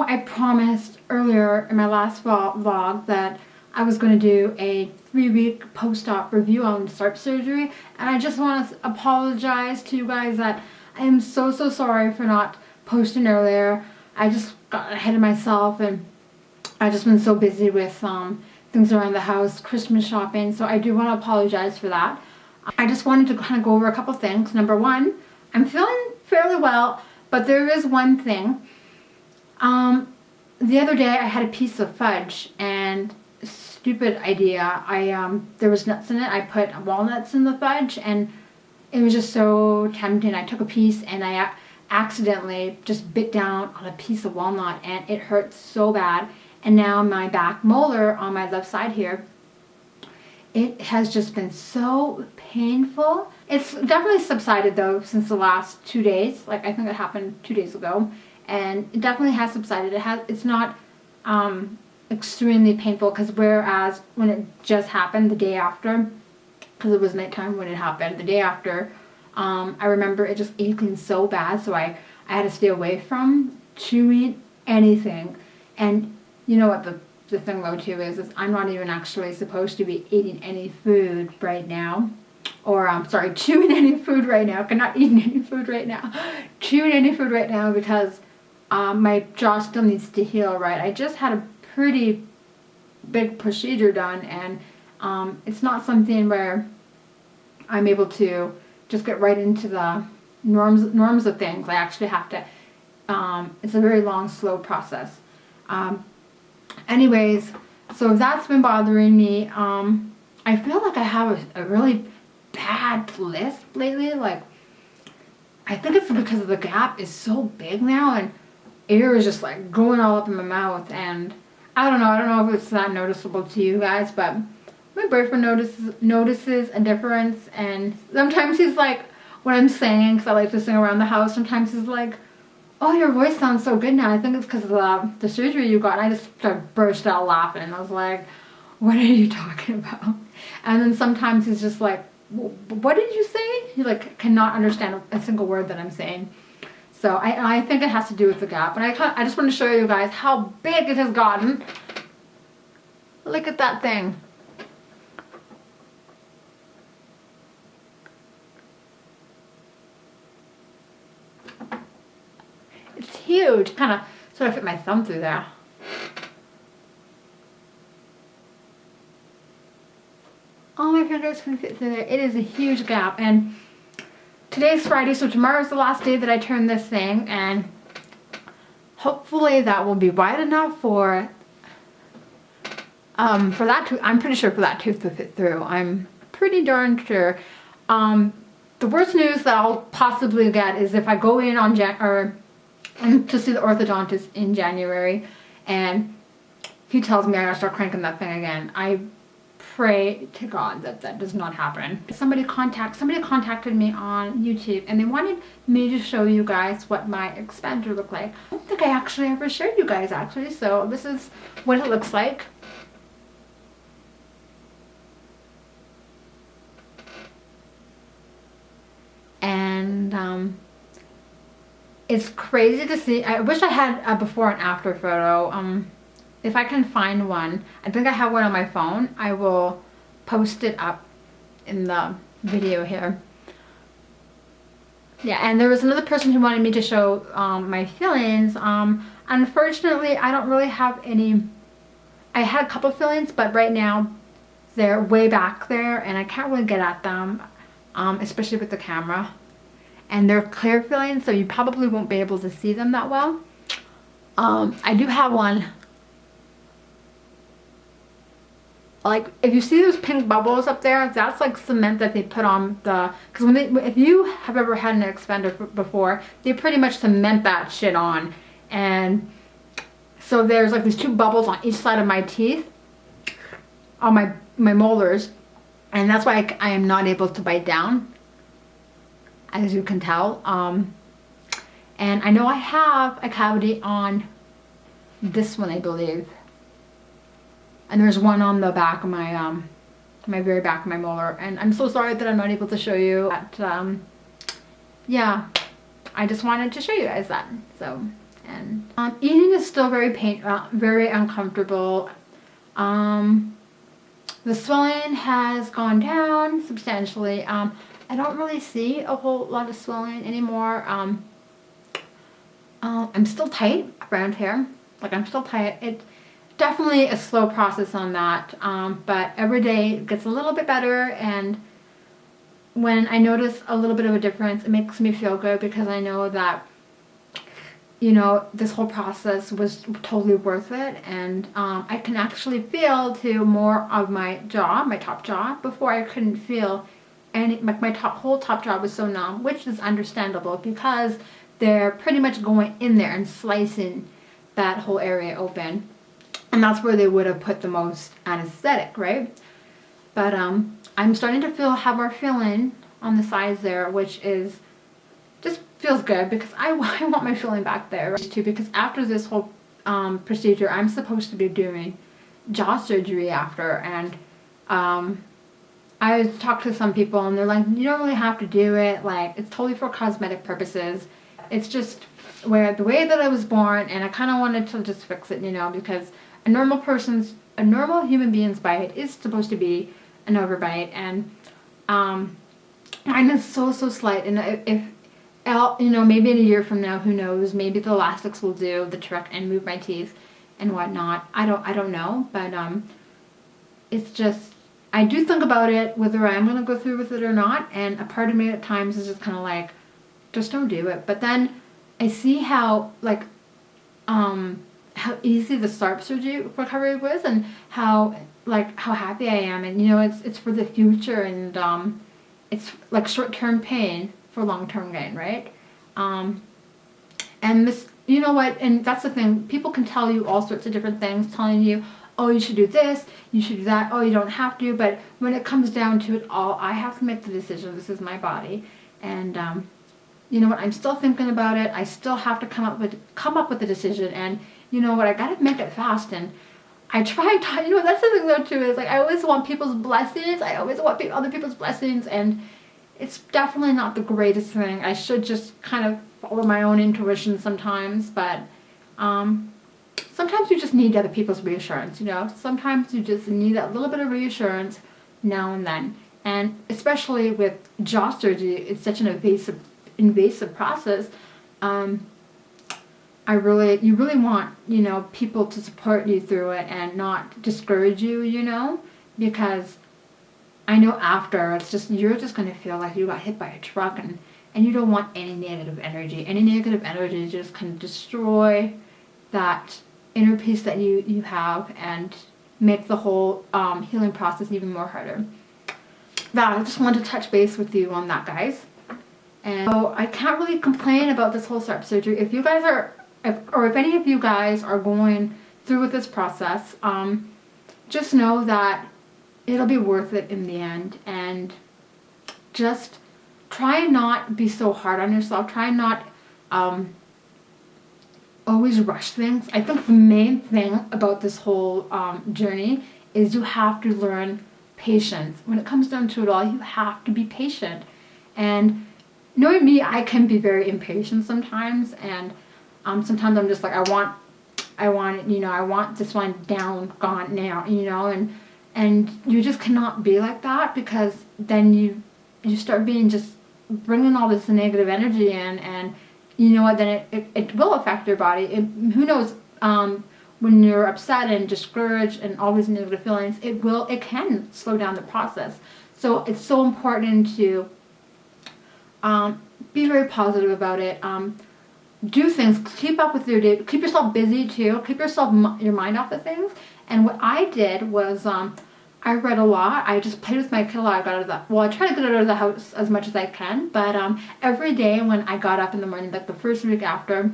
I promised earlier in my last vlog that I was going to do a 3-week post-op review on SARP surgery, and I just want to apologize to you guys that I am so sorry for not posting earlier. I just got ahead of myself, and I've just been so busy with things around the house, Christmas shopping, so I do want to apologize for that. I just wanted to kind of go over a couple things. Number one, I'm feeling fairly well, but there is one thing. The other day I had a piece of fudge, and stupid idea, there was nuts in it. I put walnuts in the fudge, and it was just so tempting. I took a piece and I accidentally just bit down on a piece of walnut, and it hurt so bad. And now my back molar on my left side here, it has just been so painful. It's definitely subsided though since the last 2 days. Like, I think it happened 2 days ago, and it definitely has subsided. It's not extremely painful, because whereas when it just happened the day after, because it was nighttime when it happened, the day after, I remember it just aching so bad, so I had to stay away from chewing anything. And you know what the thing though too is I'm not even actually supposed to be eating any food right now. Or I'm sorry, chewing any food right now. I'm not eating any food right now. Chewing any food right now, because my jaw still needs to heal, right? I just had a pretty big procedure done, and it's not something where I'm able to just get right into the norms of things. I actually have to, it's a very long, slow process. Anyways, so that's been bothering me. I feel like I have a really bad lisp lately. Like, I think it's because the gap is so big now, and air is just like going all up in my mouth, and I don't know if it's that noticeable to you guys, but my boyfriend notices a difference, and sometimes he's like, when I'm singing, because I like to sing around the house, sometimes he's like, oh, your voice sounds so good now. I think it's because of the surgery you got. And I just burst out laughing, and I was like, what are you talking about? And then sometimes he's just like, what did you say? He like cannot understand a single word that I'm saying. So I think it has to do with the gap. And I just want to show you guys how big it has gotten. Look at that thing. It's huge. Kind of sort of fit my thumb through there. Oh, my fingers can fit through there. It is a huge gap. And today's Friday, so tomorrow's the last day that I turn this thing, and hopefully that will be wide enough for that tooth. I'm pretty sure for that tooth to fit through. I'm pretty darn sure. The worst news that I'll possibly get is if I go in on to see the orthodontist in January, and he tells me I gotta start cranking that thing again. I pray to God that that does not happen. Somebody contacted me on YouTube, and they wanted me to show you guys what my expander looked like. I don't think I actually ever showed you guys actually, so this is what it looks like. And it's crazy to see. I wish I had a before and after photo. If I can find one, I think I have one on my phone. I will post it up in the video here. Yeah, and there was another person who wanted me to show my fillings. Unfortunately, I don't really have any. I had a couple fillings, but right now they're way back there, and I can't really get at them, especially with the camera. And they're clear fillings, so you probably won't be able to see them that well. I do have one. Like, if you see those pink bubbles up there, that's like cement that they put on the, because if you have ever had an expander before, they pretty much cement that shit on. And so there's like these two bubbles on each side of my teeth, on my molars, and that's why I am not able to bite down, as you can tell. And I know I have a cavity on this one, I believe. And there's one on the back of my, my very back of my molar. And I'm so sorry that I'm not able to show you that. Yeah, I just wanted to show you guys that. So, And eating is still very uncomfortable. The swelling has gone down substantially. I don't really see a whole lot of swelling anymore. I'm still tight around here. Like, I'm still tight. It's definitely a slow process on that. But every day it gets a little bit better, and when I notice a little bit of a difference, it makes me feel good, because I know that, you know, this whole process was totally worth it. And I can actually feel to more of my jaw, my top jaw. Before, I couldn't feel any, my whole top jaw was so numb, which is understandable, because they're pretty much going in there and slicing that whole area open, and that's where they would have put the most anesthetic, right? But I'm starting to have more feeling on the sides there, which is just feels good, because I want my feeling back there, right? Too, because after this whole procedure, I'm supposed to be doing jaw surgery after. And I talked to some people, and they're like, you don't really have to do it, like, it's totally for cosmetic purposes. It's just the way that I was born, and I kind of wanted to just fix it, you know, because a normal human being's bite is supposed to be an overbite, and mine is so slight. And if you know, maybe in a year from now, who knows, maybe the elastics will do the trick and move my teeth and whatnot. I don't know, but it's just, I do think about it, whether I'm going to go through with it or not, and a part of me at times is just kind of like, just don't do it. But then I see how, like, how easy the SARP surgery recovery was, and how happy I am. And, you know, it's for the future, and it's like short-term pain for long-term gain, right? And this, you know what, and that's the thing, people can tell you all sorts of different things, telling you, oh, you should do this, you should do that, oh, you don't have to. But when it comes down to it all, I have to make the decision. This is my body. And you know what, I'm still thinking about it. I still have to come up with a decision. And you know what, I gotta make it fast. And I try to, you know, that's the thing though too, is like, I always want people's blessings. I always want other people's blessings, and it's definitely not the greatest thing. I should just kind of follow my own intuition sometimes. But sometimes you just need other people's reassurance, you know. Sometimes you just need that little bit of reassurance now and then. And especially with jaw surgery, it's such an invasive process. You really want, you know, people to support you through it and not discourage you, you know, because I know after, it's just, you're just going to feel like you got hit by a truck, and you don't want any negative energy. Any negative energy just can destroy that inner peace that you have, and make the whole healing process even more harder. I just wanted to touch base with you on that, guys. And so I can't really complain about this whole SARP surgery. If you guys are, if any of you guys are going through with this process, just know that it'll be worth it in the end. And just try and not be so hard on yourself. Try and not always rush things. I think the main thing about this whole journey is you have to learn patience. When it comes down to it all, you have to be patient. And knowing me, I can be very impatient sometimes, and sometimes I'm just like, I want it, you know, I want this one down, gone now, you know, and you just cannot be like that, because then you start being just bringing all this negative energy in, and you know what, then it will affect your body. Who knows, when you're upset and discouraged and all these negative feelings, it can slow down the process. So it's so important to be very positive about it. Do things, keep up with your day, keep yourself busy too, keep your mind off of things. And what I did was, I read a lot. I just played with my kid. I try to get out of the house as much as I can, but every day when I got up in the morning, like the first week after,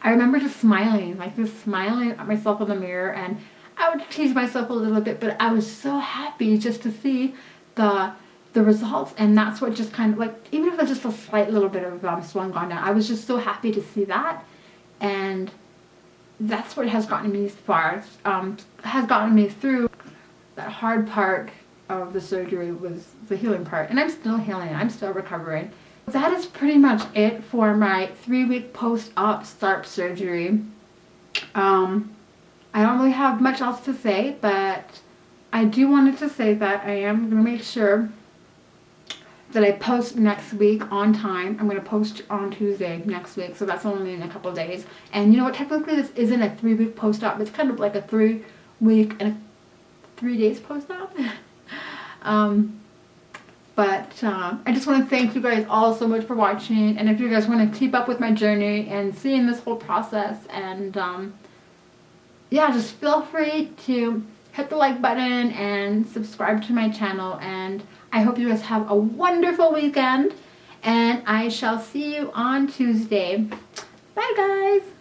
I remember just smiling at myself in the mirror, and I would tease myself a little bit, but I was so happy just to see the results. And that's what just kind of, like, even if it's just a slight little bit of swelling gone down, I was just so happy to see that. And that's what has gotten me as far, has gotten me through that hard part of the surgery, was the healing part. And I'm still healing, I'm still recovering. That is pretty much it for my 3-week post-op SARP surgery. I don't really have much else to say, but I do wanted to say that I am going to make sure that I post next week on time. I'm going to post on Tuesday next week, so that's only in a couple of days. And you know what, technically this isn't a 3-week post-op. It's kind of like a 3-week and 3 days post-op. I just want to thank you guys all so much for watching, and if you guys want to keep up with my journey and seeing this whole process, and yeah, just feel free to hit the like button and subscribe to my channel, and I hope you guys have a wonderful weekend, and I shall see you on Tuesday. Bye guys!